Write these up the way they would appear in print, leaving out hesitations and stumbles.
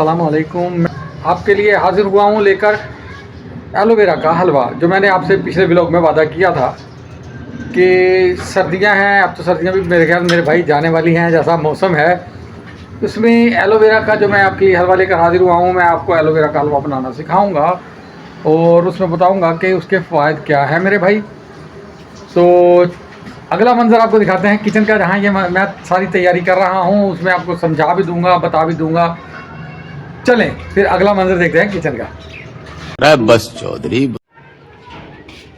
अस्सलाम वालेकुम। मैं आपके लिए हाज़िर हुआ हूँ लेकर एलोवेरा का हलवा, जो मैंने आपसे पिछले व्लॉग में वादा किया था कि सर्दियाँ हैं। अब तो सर्दियाँ भी मेरे ख्याल मेरे भाई जाने वाली हैं, जैसा मौसम है उसमें एलोवेरा का जो मैं आपके लिए हलवा लेकर हाज़िर हुआ हूँ। मैं आपको एलोवेरा का हलवा बनाना सिखाऊँगा और उसमें बताऊँगा कि उसके फ़ायदे क्या हैं मेरे भाई। तो अगला मंज़र आपको दिखाते हैं किचन का, जहाँ ये मैं सारी तैयारी कर रहा हूँ। उसमें आपको समझा भी दूँगा, बता भी दूँगा। चलें फिर अगला मंजर देखते हैं किचन का। बस चौधरी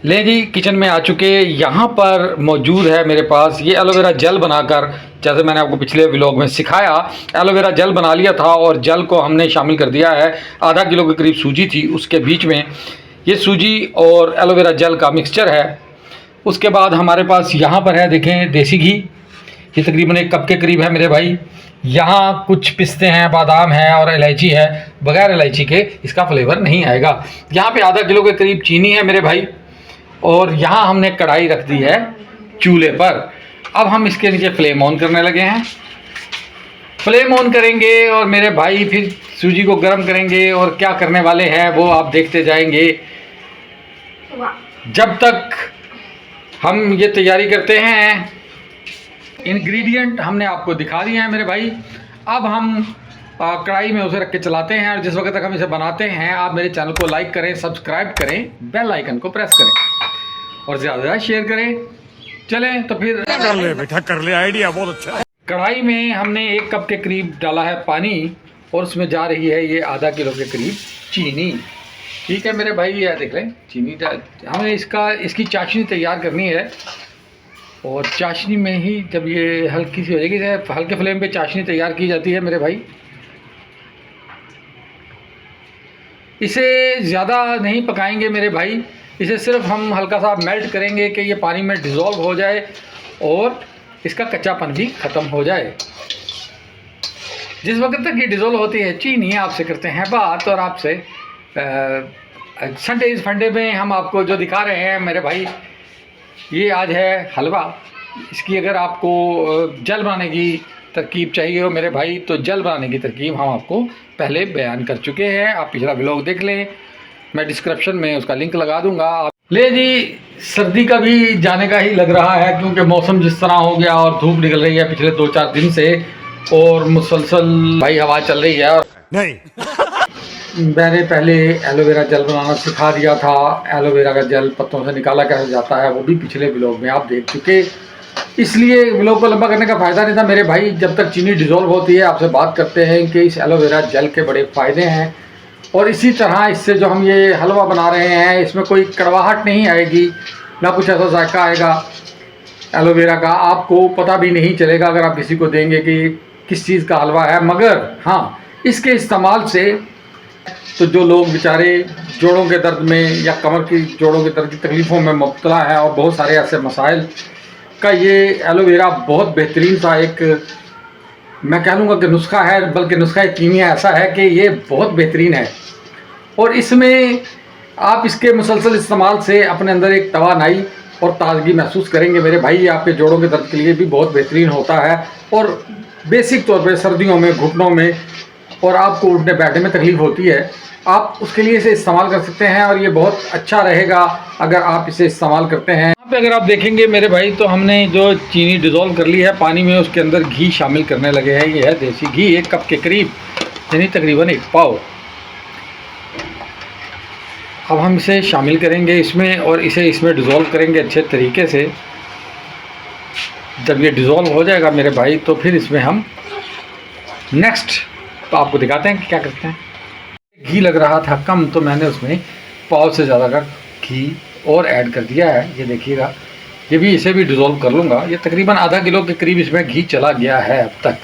ले जी, किचन में आ चुके। यहाँ पर मौजूद है मेरे पास ये एलोवेरा जेल बनाकर, जैसे मैंने आपको पिछले व्लॉग में सिखाया। एलोवेरा जेल बना लिया था और जेल को हमने शामिल कर दिया है। आधा किलो के करीब सूजी थी, उसके बीच में ये सूजी और एलोवेरा जेल का मिक्सचर है। उसके बाद हमारे पास यहाँ पर है, देखें, देसी घी। ये तकरीबन 1 कप के करीब है मेरे भाई। यहाँ कुछ पिस्ते हैं, बादाम है और इलायची है। बगैर इलायची के इसका फ्लेवर नहीं आएगा। यहाँ पे आधा किलो के करीब चीनी है मेरे भाई। और यहाँ हमने कढ़ाई रख दी है चूल्हे पर। अब हम इसके नीचे फ्लेम ऑन करने लगे हैं। फ्लेम ऑन करेंगे और मेरे भाई फिर सूजी को गर्म करेंगे और क्या करने वाले हैं वो आप देखते जाएंगे। जब तक हम ये तैयारी करते हैं, इंग्रेडिएंट हमने आपको दिखा दिए हैं मेरे भाई। अब हम कढ़ाई में उसे रख के चलाते हैं और जिस वक्त तक हम इसे बनाते हैं, आप मेरे चैनल को लाइक करें, सब्सक्राइब करें, बेल आइकन को प्रेस करें और ज़्यादा ज़्यादा शेयर करें। चलें तो फिर कर ले बेटा, कर ले, आइडिया बहुत अच्छा है। कढ़ाई में हमने 1 कप के करीब डाला है पानी और उसमें जा रही है ये आधा किलो के करीब चीनी। ठीक है मेरे भाई, ये देख लें चीनी। हमें इसकी चाशनी तैयार करनी है और चाशनी में ही जब ये हल्की सी हो जाएगी, हल्के फ्लेम पे चाशनी तैयार की जाती है मेरे भाई। इसे ज़्यादा नहीं पकाएंगे मेरे भाई, इसे सिर्फ हम हल्का सा मेल्ट करेंगे कि ये पानी में डिज़ोल्व हो जाए और इसका कच्चापन भी ख़त्म हो जाए। जिस वक्त तक ये डिज़ोल्व होती है चीनी, आपसे करते हैं बात। और आपसे संडे इस फंडे में हम आपको जो दिखा रहे हैं मेरे भाई, ये आज है हलवा। इसकी अगर आपको जल बनाने की तरकीब चाहिए हो मेरे भाई, तो जल बनाने की तरकीब हम आपको पहले बयान कर चुके हैं। आप पिछला व्लॉग देख लें, मैं डिस्क्रिप्शन में उसका लिंक लगा दूंगा। ले जी, सर्दी का भी जाने का ही लग रहा है, क्योंकि मौसम जिस तरह हो गया और धूप निकल रही है पिछले 2-4 दिन से और मुसलसल भाई हवा चल रही है। और नहीं मैंने पहले एलोवेरा जेल बनाना सिखा दिया था। एलोवेरा का जेल पत्तों से निकाला कैसे जाता है वो भी पिछले व्लॉग में आप देख चुके। इसलिए व्लॉग को लंबा करने का फ़ायदा नहीं था मेरे भाई। जब तक चीनी डिज़ोल्व होती है, आपसे बात करते हैं कि इस एलोवेरा जेल के बड़े फ़ायदे हैं। और इसी तरह इससे जो हम ये हलवा बना रहे हैं, इसमें कोई कड़वाहट नहीं आएगी, ना कुछ ऐसा जायका आएगा एलोवेरा का। आपको पता भी नहीं चलेगा अगर आप किसी को देंगे कि किस चीज़ का हलवा है। मगर हाँ, इसके इस्तेमाल से तो जो लोग बेचारे जोड़ों के दर्द में या कमर की जोड़ों के दर्द की तकलीफ़ों में मुब्तला है और बहुत सारे ऐसे मसाइल का, ये एलोवेरा बहुत बेहतरीन सा एक, मैं कह लूँगा कि नुस्खा है, बल्कि नुस्खा कीमिया ऐसा है कि ये बहुत बेहतरीन है। और इसमें आप इसके मुसलसल इस्तेमाल से अपने अंदर एक तवानाई और ताज़गी महसूस करेंगे मेरे भाई। ये आपके जोड़ों के दर्द के लिए भी बहुत बेहतरीन होता है और बेसिक तौर पर सर्दियों में घुटनों में और आपको उठने बैठने में तकलीफ़ होती है, आप उसके लिए इसे इस्तेमाल कर सकते हैं। और ये बहुत अच्छा रहेगा अगर आप इसे इस्तेमाल करते हैं। यहाँ पे अगर आप देखेंगे मेरे भाई, तो हमने जो चीनी डिज़ोल्व कर ली है पानी में, उसके अंदर घी शामिल करने लगे हैं। ये है देसी घी 1 कप के करीब, यानी तकरीबन 1 पाव। अब हम इसे शामिल करेंगे इसमें और इसे इसमें डिज़ोल्व करेंगे अच्छे तरीके से। जब ये डिज़ोल्व हो जाएगा मेरे भाई, तो फिर इसमें हम नेक्स्ट तो आपको दिखाते हैं कि क्या करते हैं। घी लग रहा था कम, तो मैंने उसमें पाव से ज़्यादा का घी और ऐड कर दिया है। ये देखिएगा, ये भी, इसे भी डिज़ोल्व कर लूँगा। ये तकरीबन आधा किलो के करीब इसमें घी चला गया है अब तक।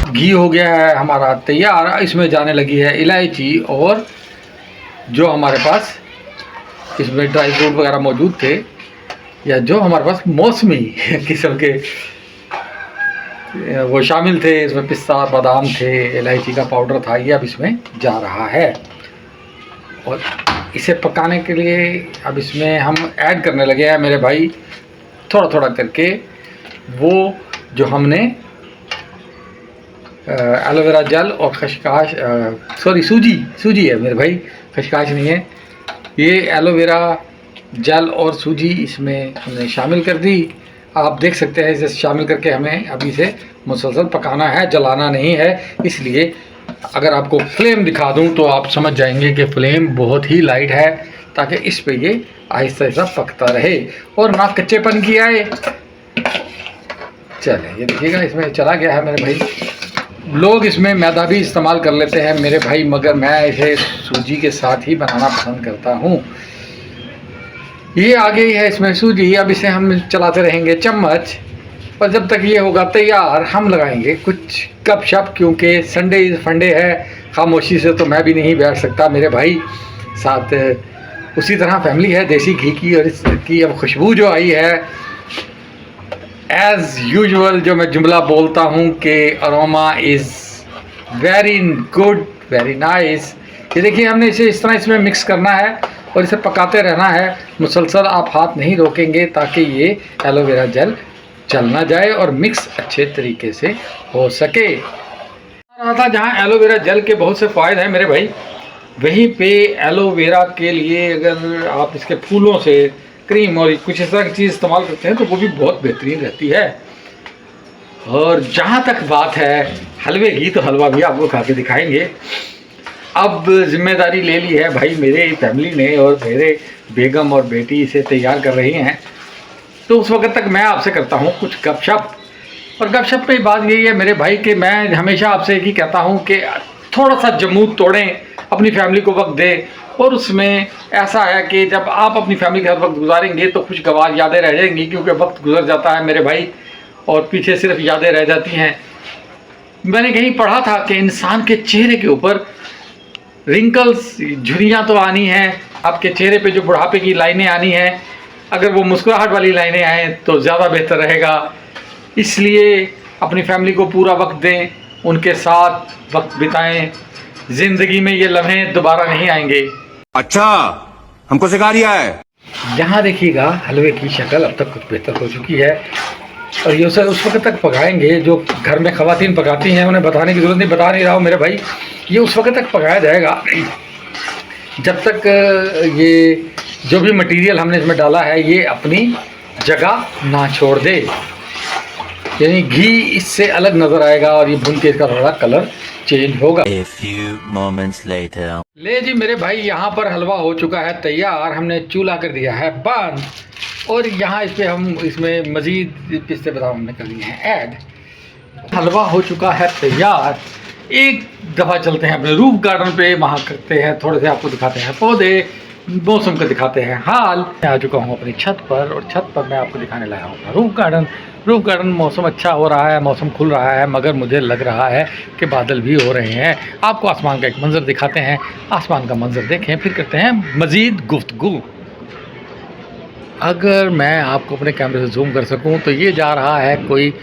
घी हो गया है हमारा तैयार। इसमें जाने लगी है इलायची और जो हमारे पास इसमें ड्राई फ्रूट वगैरह मौजूद थे, या जो हमारे पास मौसमी किस्म के वो शामिल थे। इसमें पिस्ता, बादाम थे, इलायची का पाउडर था। ये अब इसमें जा रहा है और इसे पकाने के लिए अब इसमें हम ऐड करने लगे हैं मेरे भाई, थोड़ा थोड़ा करके वो जो हमने एलोवेरा जेल और खसकाश, सॉरी सूजी है मेरे भाई, खसकाश नहीं है। ये एलोवेरा जेल और सूजी इसमें हमने शामिल कर दी। आप देख सकते हैं इसे शामिल करके हमें अभी से मुसलसल पकाना है, जलाना नहीं है। इसलिए अगर आपको फ्लेम दिखा दूं तो आप समझ जाएंगे कि फ्लेम बहुत ही लाइट है, ताकि इस पे ये आहिस्ता आहिस्ता पकता रहे और ना कच्चेपन की आए। चले ये देखिएगा इसमें चला गया है मेरे भाई। लोग इसमें मैदा भी इस्तेमाल कर लेते हैं मेरे भाई, मगर मैं इसे सूजी के साथ ही बनाना पसंद करता हूँ। ये आ गई है इसमें सूजी। अब इसे हम चलाते रहेंगे चम्मच, और जब तक ये होगा तैयार हम लगाएंगे कुछ गपशप, क्योंकि संडे इज फंडे है। खामोशी से तो मैं भी नहीं बैठ सकता मेरे भाई, साथ उसी तरह फैमिली है देसी घी की, और इसकी अब खुशबू जो आई है, एज़ यूजुअल जो मैं जुमला बोलता हूँ कि aroma is very good, very nice. ये देखिए हमने इसे इस तरह इसमें मिक्स करना है और इसे पकाते रहना है मुसलसल। आप हाथ नहीं रोकेंगे ताकि ये एलोवेरा जेल चल ना जाए और मिक्स अच्छे तरीके से हो सके। रहा था जहाँ एलोवेरा जेल के बहुत से फ़ायदे हैं मेरे भाई, वहीं पे एलोवेरा के लिए अगर आप इसके फूलों से क्रीम और कुछ इस तरह की चीज़ इस्तेमाल करते हैं तो वो भी बहुत बेहतरीन रहती है। और जहाँ तक बात है हलवे की, तो हलवा भी आपको खा के दिखाएंगे। अब जिम्मेदारी ले ली है भाई मेरे फैमिली ने, और मेरे बेगम और बेटी इसे तैयार कर रही हैं, तो उस वक्त तक मैं आपसे करता हूँ कुछ गपशप। और गपशप पे बात यही है मेरे भाई कि मैं हमेशा आपसे एक ही कहता हूँ कि थोड़ा सा जमूद तोड़ें, अपनी फैमिली को वक्त दें। और उसमें ऐसा है कि जब आप अपनी फैमिली के साथ वक्त गुजारेंगे तो खुशगवार यादें रह जाएंगी, क्योंकि वक्त गुजर जाता है मेरे भाई और पीछे सिर्फ यादें रह जाती हैं। मैंने कहीं पढ़ा था कि इंसान के चेहरे के ऊपर रिंकल्स, झुर्रियाँ तो आनी हैं, आपके चेहरे पे जो बुढ़ापे की लाइनें आनी हैं, अगर वो मुस्कुराहट वाली लाइनें आएँ तो ज़्यादा बेहतर रहेगा। इसलिए अपनी फैमिली को पूरा वक्त दें, उनके साथ वक्त बिताएं। ज़िंदगी में ये लम्हे दोबारा नहीं आएंगे। अच्छा, हमको सिखा रिया है। यहाँ देखिएगा हलवे की शक्ल अब तक कुछ बेहतर हो चुकी है, और ये उसे उस वक्त तक पकाएंगे जो घर में ख़वातीन पकाती हैं, उन्हें बताने की ज़रूरत नहीं, बता नहीं रहा हूँ मेरे भाई। ये उस वक्त तक पकाया जाएगा जब तक ये जो भी मटेरियल हमने इसमें डाला है ये अपनी जगह ना छोड़ दे, यानी घी इससे अलग नज़र आएगा और ये भून के इसका थोड़ा कलर चेंज होगा। A few moments later. ले जी मेरे भाई, यहाँ पर हलवा हो चुका है तैयार। हमने चूल्हा कर दिया है बंद, और यहाँ इस पर हम इसमें मज़ीद पिस्ते बादाम हमने कर दिए हैं ऐड। हलवा हो चुका है तैयार। एक दफ़ा चलते हैं अपने रूफ गार्डन पे, वहाँ करते हैं थोड़े से, आपको दिखाते हैं पौधे, मौसम का दिखाते हैं हाल। मैं आ चुका हूँ अपनी छत पर, और छत पर मैं आपको दिखाने लगा हूँ रूफ गार्डन। रूफ गार्डन मौसम अच्छा हो रहा है, मौसम खुल रहा है, मगर मुझे लग रहा है कि बादल भी हो रहे हैं। आपको आसमान का एक मंज़र दिखाते हैं, आसमान का मंज़र देखें, फिर करते हैं मज़ीद गुफ्तगू। अगर मैं आपको अपने कैमरे से जूम कर सकूं तो ये जा रहा है कोई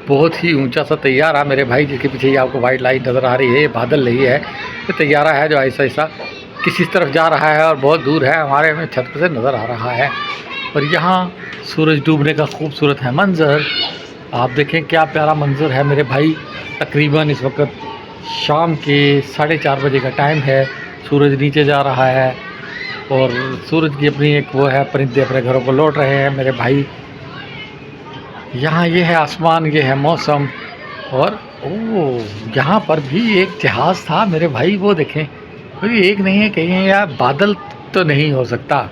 बहुत ही ऊंचा सा तैयारा मेरे भाई, जिसके पीछे ये आपको वाइट लाइट नज़र आ रही है, बादल नहीं है, ये तैयारा है जो ऐसा ऐसा किसी तरफ जा रहा है और बहुत दूर है, हमारे में छत पर से नज़र आ रहा है। और यहाँ सूरज डूबने का खूबसूरत है मंज़र, आप देखें क्या प्यारा मंज़र है मेरे भाई। तकरीबन इस वक्त शाम के 4:30 बजे का टाइम है, सूरज नीचे जा रहा है और सूरज की अपनी एक वो है, परिंदे अपने घरों को लौट रहे हैं मेरे भाई। यहाँ ये है आसमान, ये है मौसम, और ओह यहाँ पर भी एक जहाज़ था मेरे भाई, वो देखें, कोई एक नहीं है, कहीं है यार, बादल तो नहीं हो सकता।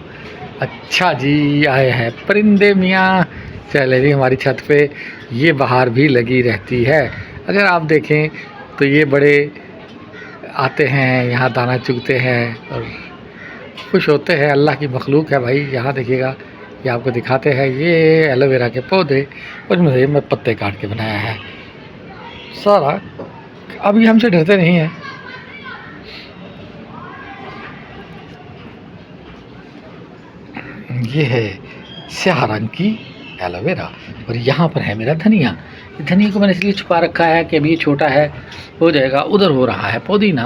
अच्छा जी, आए हैं परिंदे मियाँ। चले जी, हमारी छत पे ये बाहर भी लगी रहती है। अगर आप देखें तो ये बड़े आते हैं यहाँ, दाना चुगते हैं और खुश होते हैं। अल्लाह की मखलूक है भाई। यहाँ देखिएगा, ये आपको दिखाते हैं, ये एलोवेरा के पौधे, और मुझे मैं पत्ते काट के बनाया है सारा। अभी हमसे डरते नहीं हैं। ये है स्याह रंग की एलोवेरा, और यहाँ पर है मेरा धनिया। धनिया को मैंने इसलिए छुपा रखा है कि अभी ये छोटा है, हो जाएगा। उधर हो रहा है पुदीना,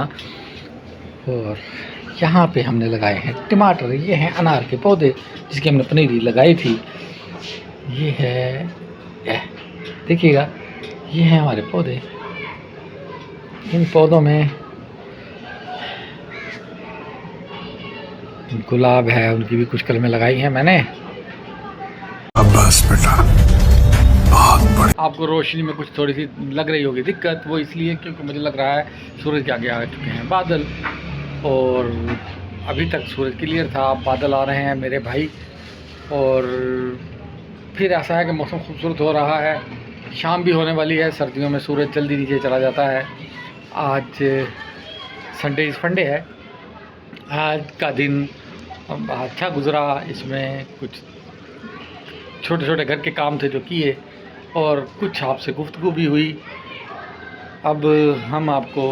और यहाँ पे हमने लगाए हैं टमाटर। ये हैं अनार के पौधे जिसकी हमने पनीरी लगाई थी। ये है देखिएगा, ये हैं हमारे पौधे, इन पौधों में गुलाब है, उनकी भी कुछ कलमें लगाई हैं मैंने। बस बेटा, आपको रोशनी में कुछ थोड़ी सी लग रही होगी दिक्कत, वो इसलिए क्योंकि मुझे लग रहा है सूरज के आगे आ चुके हैं बादल, और अभी तक सूरज क्लियर था, बादल आ रहे हैं मेरे भाई। और फिर ऐसा है कि मौसम खूबसूरत हो रहा है, शाम भी होने वाली है। सर्दियों में सूरज जल्दी नीचे चला जाता है। आज संडे इस फंडे है, आज का दिन अच्छा गुजरा। इसमें कुछ छोटे छोटे घर के काम थे जो किए, और कुछ आपसे गुफ्तगू भी हुई। अब हम आपको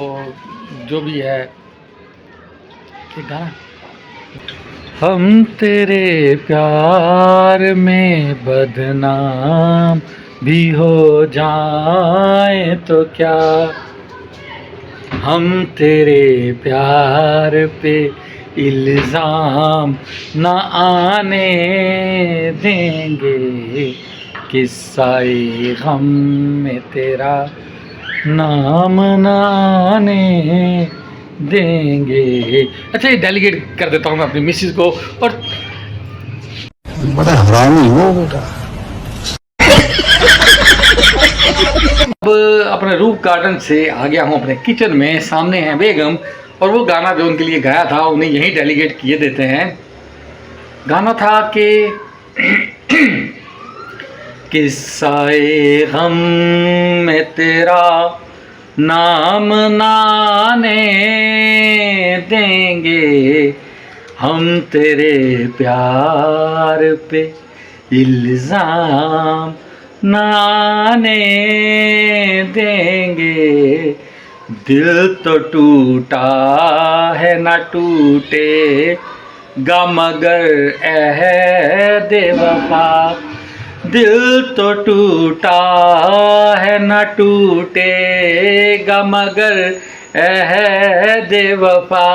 जो भी है एक गाना, हम तेरे प्यार में बदनाम भी हो जाएं तो क्या, हम तेरे प्यार पे इल्ज़ाम न आने देंगे, किस्सा-ए गम में तेरा नाम न आने देंगे। अच्छा, ये डेलीगेट कर देता हूँ मैं अपनी मिसेस को। और बड़ा हरामी हो बेटा। अब अपने रूफ गार्डन से आ गया हूँ अपने किचन में, सामने है बेगम, और वो गाना जो उनके लिए गाया था उन्हें यहीं डेलीगेट किए देते हैं। गाना था कि किस्सा-ए गम में तेरा नाम नाने देंगे, हम तेरे प्यार पे इल्ज़ाम नाने देंगे, दिल तो टूटा है ना टूटेगा मगर अहद वफा, दिल तो टूटा है न टूटेगा मगर अहद वफा,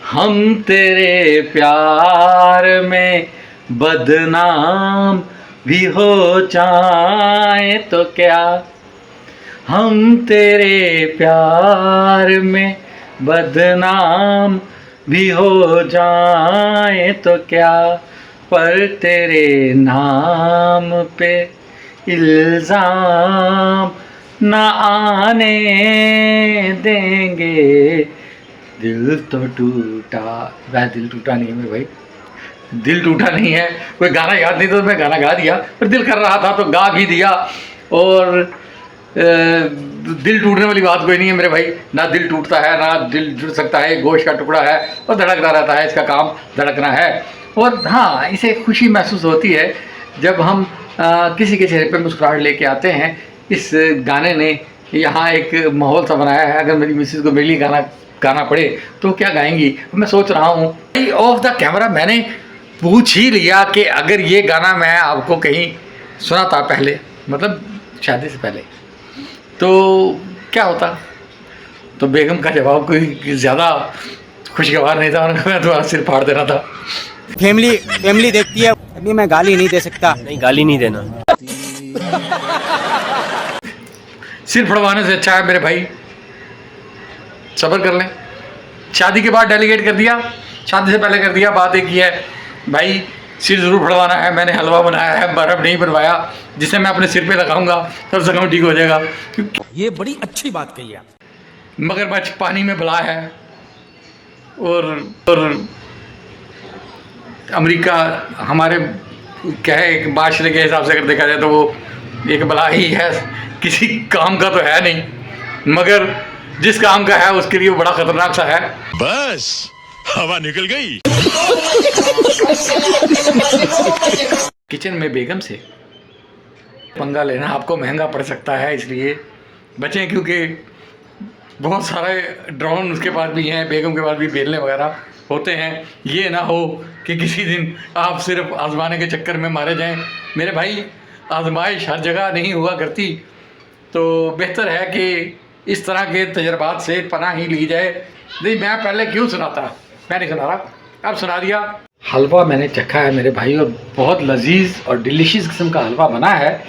हम तेरे प्यार में बदनाम भी हो जाएं तो क्या, हम तेरे प्यार में बदनाम भी हो जाएं तो क्या, पर तेरे नाम पे इल्ज़ाम न आने देंगे, दिल तो टूटा, वह दिल टूटा नहीं है मेरे भाई, दिल टूटा नहीं है। कोई गाना याद नहीं तो मैं गाना गा दिया, पर दिल कर रहा था तो गा भी दिया। और दिल टूटने वाली बात कोई नहीं है मेरे भाई, ना दिल टूटता है ना दिल जुड़ सकता है, गोश्त का टुकड़ा है और धड़कता रहता है, इसका काम धड़कना है। और हाँ, इसे खुशी महसूस होती है जब हम किसी के चेहरे पे मुस्कुराहट लेके आते हैं। इस गाने ने यहाँ एक माहौल सा बनाया है। अगर मेरी मिसेस को मेरे लिए गाना गाना पड़े तो क्या गाएंगी, मैं सोच रहा हूँ ऑफ द कैमरा मैंने पूछ ही लिया कि अगर ये गाना मैं आपको कहीं सुना था पहले, मतलब शादी से पहले, तो क्या होता। तो बेगम का जवाब कोई ज़्यादा खुशगवार नहीं था, मैं तुम्हारा सिर फाड़ देना था। फैमिली देखती है, अभी मैं गाली नहीं दे सकता। नहीं, गाली नहीं देना। सिर फड़वाने से अच्छा है मेरे भाई सब्र कर लें। शादी के बाद डेलीगेट कर दिया, शादी से पहले कर दिया। बात एक ही है भाई, सिर ज़रूर फड़वाना है। मैंने हलवा बनाया है, बर्फ़ नहीं बनवाया, जिसे मैं अपने सिर पे लगाऊंगा तब से कम ठीक हो जाएगा। ये बड़ी अच्छी बात कही है। मगरमच्छ पानी में भला है, और अमेरिका हमारे क्या है, एक माशरे के हिसाब से अगर देखा जाए तो वो एक भला ही है, किसी काम का तो है नहीं, मगर जिस काम का है उसके लिए वो बड़ा खतरनाक सा है। बस हवा निकल गई। किचन में बेगम से पंगा लेना आपको महंगा पड़ सकता है, इसलिए बचें, क्योंकि बहुत सारे ड्रोन उसके पास भी हैं, बेगम के पास भी बेलने वगैरह होते हैं। ये ना हो कि किसी दिन आप सिर्फ आजमाने के चक्कर में मारे जाएं। मेरे भाई, आजमाइश हर जगह नहीं हुआ करती, तो बेहतर है कि इस तरह के तजर्बात से पनाह ही ली जाए। नहीं, मैं पहले क्यों सुनाता, मैं नहीं सुना रहा, अब सुना दिया। हलवा मैंने चखा है मेरे भाई, और बहुत लजीज और डिलीशियस किस्म का हलवा बना है।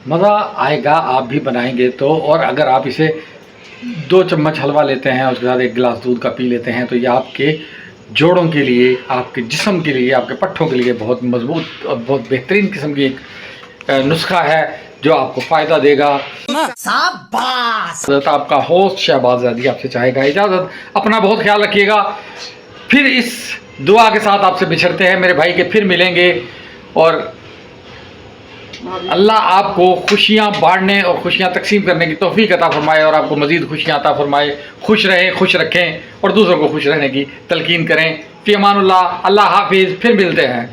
मज़ा आएगा, आप भी बनाएंगे तो। और अगर आप इसे 2 चम्मच हलवा लेते हैं, उसके साथ 1 गिलास दूध का पी लेते हैं, तो ये आपके जोड़ों के लिए, आपके जिस्म के लिए, आपके पट्ठों के लिए बहुत मजबूत और बहुत बेहतरीन किस्म की एक नुस्खा है जो आपको फ़ायदा देगा। शाबाश। आपका होस्ट शहबाज आज़ादी आपसे चाहेगा इजाज़त। अपना बहुत ख्याल रखिएगा। फिर इस दुआ के साथ आपसे बिछड़ते हैं मेरे भाई के, फिर मिलेंगे। और अल्लाह आपको खुशियाँ बांटने और खुशियाँ तकसीम करने की तौफीक अता फरमाए और आपको मज़ीद खुशियाँ अता फरमाए। खुश रहें, खुश रखें और दूसरों को खुश रहने की तलकीन करें। फ़ी अमानुल्लाह। अल्लाह हाफिज़। फिर मिलते हैं।